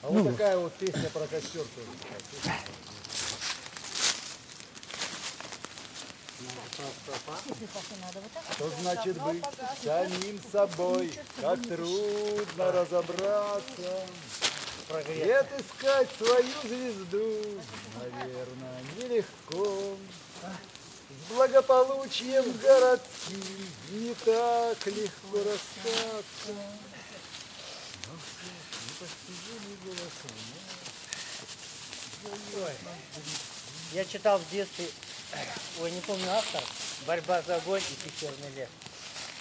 А вот такая вот песня про костер тоже. Что значит быть самим собой, как трудно разобраться. Где искать свою звезду, наверное, нелегко. С благополучием городским не так легко расстаться. Ой, я читал в детстве, ой, не помню автор, «Борьба за огонь» и «Пещерный лес».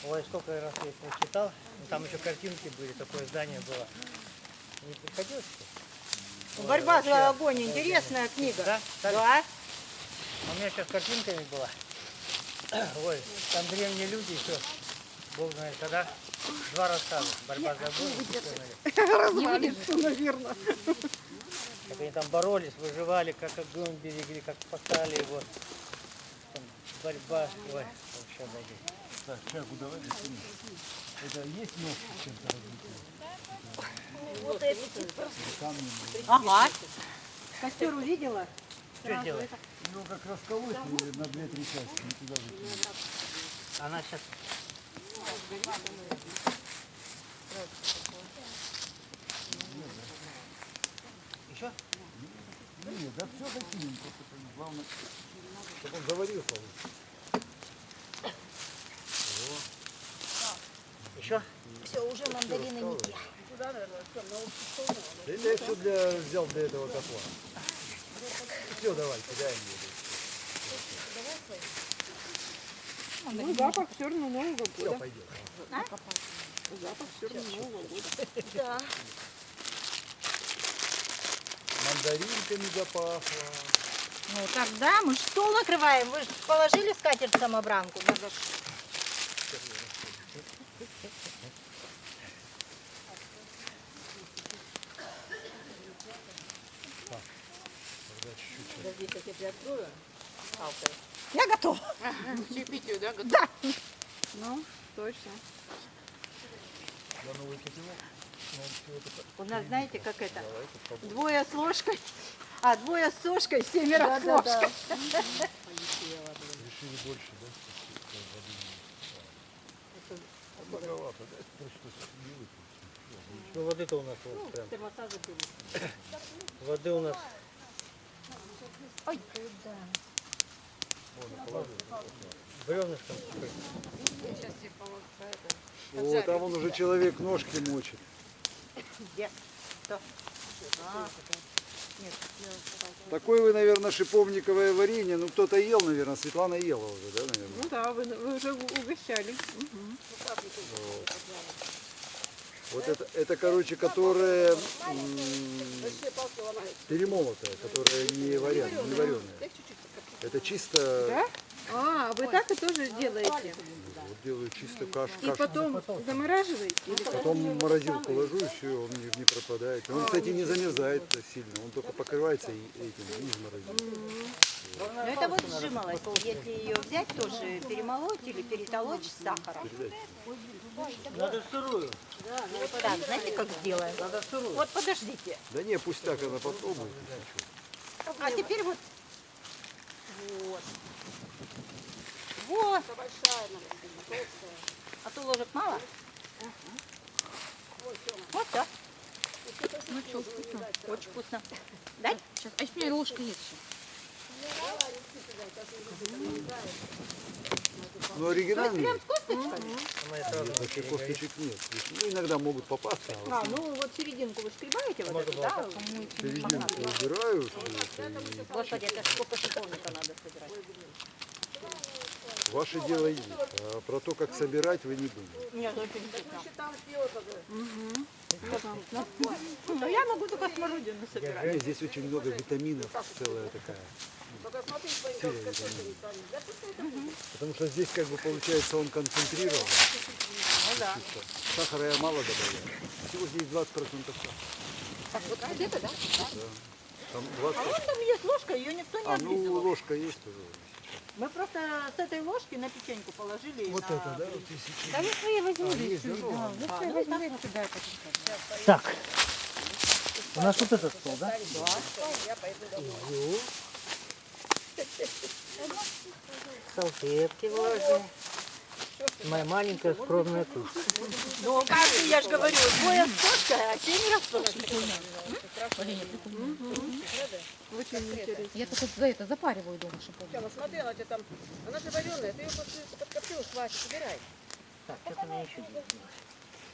Ой, сколько раз я это читал, там еще картинки были, такое здание было. Не приходилось? «Борьба за огонь» интересная книга. Да? Да. У меня сейчас картинками была. Ой, там древние люди еще, Бог знает когда, два рассказа. «Борьба за огонь» и «Пещерный лес». Развалится, наверное. Как они там боролись, выживали, как огонь берегли, как спасали его. Там борьба, ой, вообще обалдеть. Так, чайку давай засунем. Это есть нож чем-то разбитый? Вот эти. Камнем. Ага. Костер увидела? Что делать? Его как расколоть на 2-3 части, не туда закинуть. Она сейчас... Еще? Нет, да все закинем, просто главное, чтобы он заварился лучше. Еще? Все, уже мандарины не те. Да я все взял для этого котла. Все, давай, кидаем его. Ну, запах все равно Нового Все, года. пойдет. Запах все равно Нового года. Да. Мандаринками запахло. Ну тогда мы ж стол накрываем. Вы же положили скатерть самобранку. Надо ж. Подожди, как я тебя открою. Я готова. Чаепитию, да, готов? Да. Ну, точно. Я новый котелок. Ну, все это так. У нас, знаете, как это? Давай попробуем. Двое с ложкой, а двое с сошкой, семеро с ложкой. Решили больше, да? Многовато, да? То, что не выпить. Ну воды-то у нас вот прям. Термоса забыли. Воды у нас. Ой, куда? Бревнышком. Сейчас тебе помогу. О, там он уже человек ножки мочит. Где? Что? Нет, Такое вы, наверное, шиповниковое варенье. Ну, кто-то ел, наверное. Светлана ела уже, да, наверное? Ну да, вы уже угощали. Мгм. Вот это, короче, которое перемолотое, которое не вареное. Это чисто, Да? А, вы так и тоже делаете? вот делаю чисто кашу. И потом замораживаете? Или как? Потом в морозилку ложу, и все, он не пропадает. Он, кстати, не замерзает сильно, он только покрывается этим из морозилки. ну это вот сжималось. Если ее взять, тоже перемолоть или перетолочь с сахаром. Надо сырую. Так, знаете, как сделаем? Надо сырую. Вот подождите. Да не, пусть так она попробует. А теперь вот. Вот. Вот. А то ложек мало? Вот все. Ну что, вкусно. Очень вкусно. Дай? Сейчас, а если у меня ложка есть еще? Ну, оригинальный. Прям с косточками? Мы сразу Нет, вообще косточек нет. Ну, иногда могут попасться, а А, ну вот серединку вы скребаете вот Можно эту, было да? серединку убираю. И Господи, это сколько шиповника надо собирать. ваше дело есть. А про то, как собирать, вы не думаете. Нет, очень вкусно. Ну я могу только смородину собирать. Нет, здесь очень много витаминов, целая такая. Серия витаминов. Потому что здесь как бы получается он концентрирован. Ну да. Сахара я мало добавляю. Всего здесь 20% сахара. Так, вот это, да? Да. Там 20%. А вот там есть ложка, ее никто не А, ну облизывал. ложка есть тоже. Мы просто с этой ложки на печеньку положили. Вот на это, да? блин. Вот если Да я свои возьму. есть, да? Так, у нас вот этот стол, да? Салфетки влажные. Моя маленькая скромная кружка. Ну, как я же говорю, двое с кошкой, а 7 раз пошли. Я только за это запариваю дома, чтобы помню. Тёма, смотри, она тебе там, она же вареная, ты ее подкоптила, хватит, собирай. Так, сейчас у меня еще есть.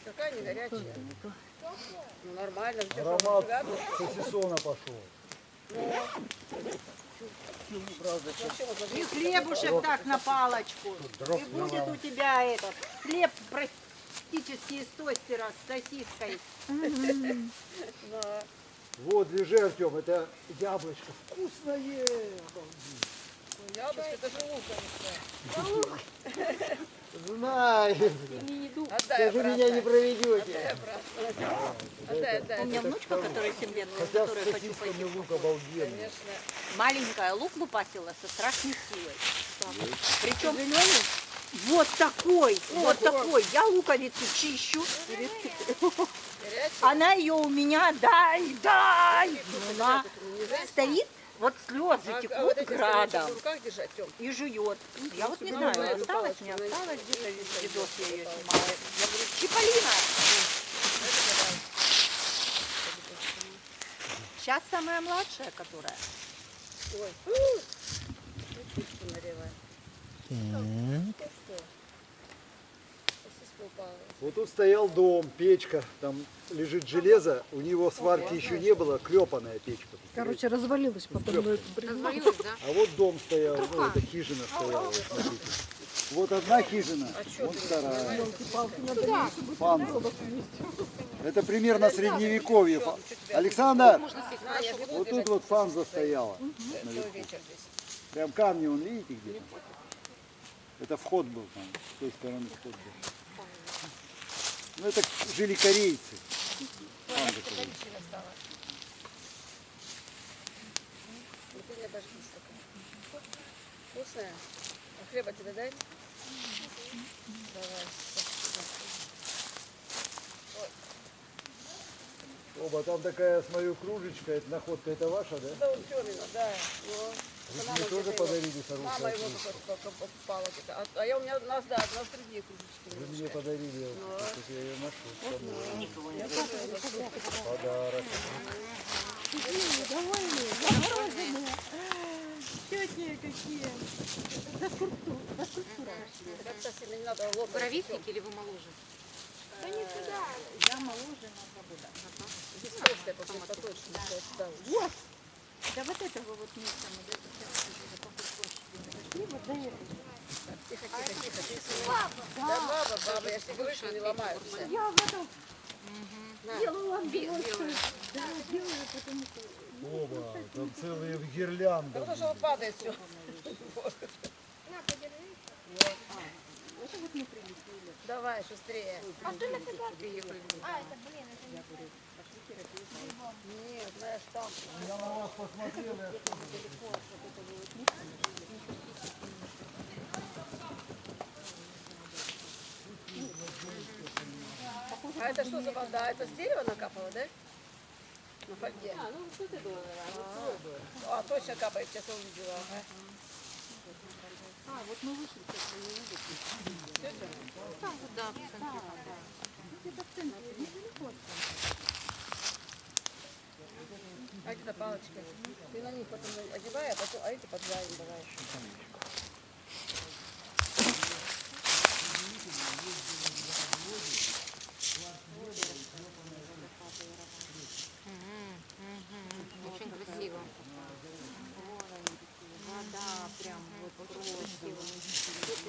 Какая не горячая. Ну нормально, где аромат сосисона пошел. И хлебушек так на палочку. И будет у тебя этот хлеб практически из тостера с сосиской. Вот, лежи, Артем, это яблочко вкусное. Яблочко, это же луковица. Знаю. Отдай Вы меня не обратно. проведете. Отдай. У меня внучка, которая 7 лет, Хотя с которая хочу сосисками пойти. лук обалденный. Конечно. Маленькая лук лупасила со страшной силой. Причем вот такой, вот такой. Я луковицу чищу. Горячая. Она ее у меня, дай. Она стоит, вот слезы А текут вот эти градом. в руках держать, Тём. И жует. Я вот не Ну, знаю, на эту осталось, палочку, не на эту осталось, где-то палочку. видос я ее снимала. Я говорю, Чиполлино! Сейчас самая младшая, которая. Ой. Сосиску нарезай. Сосиска упала. Вот тут стоял дом, печка, там лежит железо, у него сварки еще не было, клепаная печка. Короче, развалилась потом. Развалилась, да? А вот дом стоял, ну это хижина стояла, вот смотрите. Вот одна хижина, вот вторая. Фанза. Это примерно средневековье. Александр, вот тут вот фанза стояла. наверху. Прям камни, вон, видите где? Это вход был там, с той стороны вход был. Ну это жили корейцы. Фанза корейцы. Ты не обожгись такая. Вкусная? А хлеба тебе дать? Давай. Оба, там такая, смотрю, кружечка, это находка, это ваша, да? Да, вот Тёмина, да. Ну, Вы мне тоже подарили Мама хорошую его кружку. покупала. А я у меня, у нас другие кружечки. Вы мне подарили, вот, тут я ее ношу. Подарок. Тетя какие. Так совсем не надо лопать. Ровесники или вы моложе? Я моложе на 2 года. Здесь толстая, поточно. Да вот этого вот места мы даже сейчас вот до этого. Тихо. Да, баба, я же тебе говорю, что не ломаются. Я в этом делала белую. Да, белую, потому что... Оба, там целые гирлянды. Да потому что он падает все. Давай, шустрее. Нет, знаешь, там. Я на вас посмотрел, я А это что за вода? Это с дерева накапало, да? На фольге. Ну что ты думала? А, точно капает, сейчас я увидела. вот мы вышли сейчас, вы не видите. Там вот, да, в центре. Где-то в центре, недалеко. А где-то палочка. Ты на них потом одевай, а потом, а эти подваем давай. Очень красиво. Вода прям вот красиво.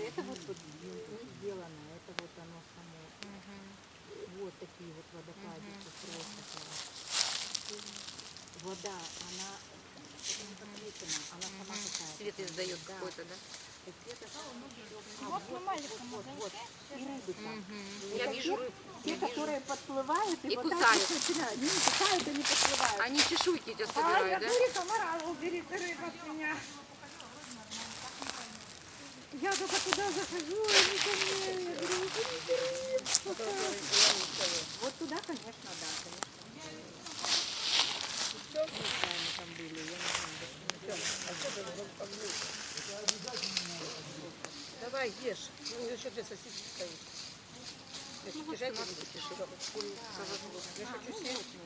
Это вот сделано, это вот оно само. Вот такие вот водопадики просто. Вода, она не подсвечена, она сама такая. Цвет издает какой-то, да? Вот. И рыбы там. Я вижу рыб. Те, которые подплывают И вот так кусают. вот начинают. Они не кусают, они подплывают. Они чешуйки тебя собирают, да? комара, убери рыба с меня. Я только туда захожу, и они ко мне, я говорю, «Вы вот туда, конечно, да, конечно. Мы там были, я не знаю. Давай, ешь. Ну, еще две сосиски стоит. Если держать, я хочу съесть.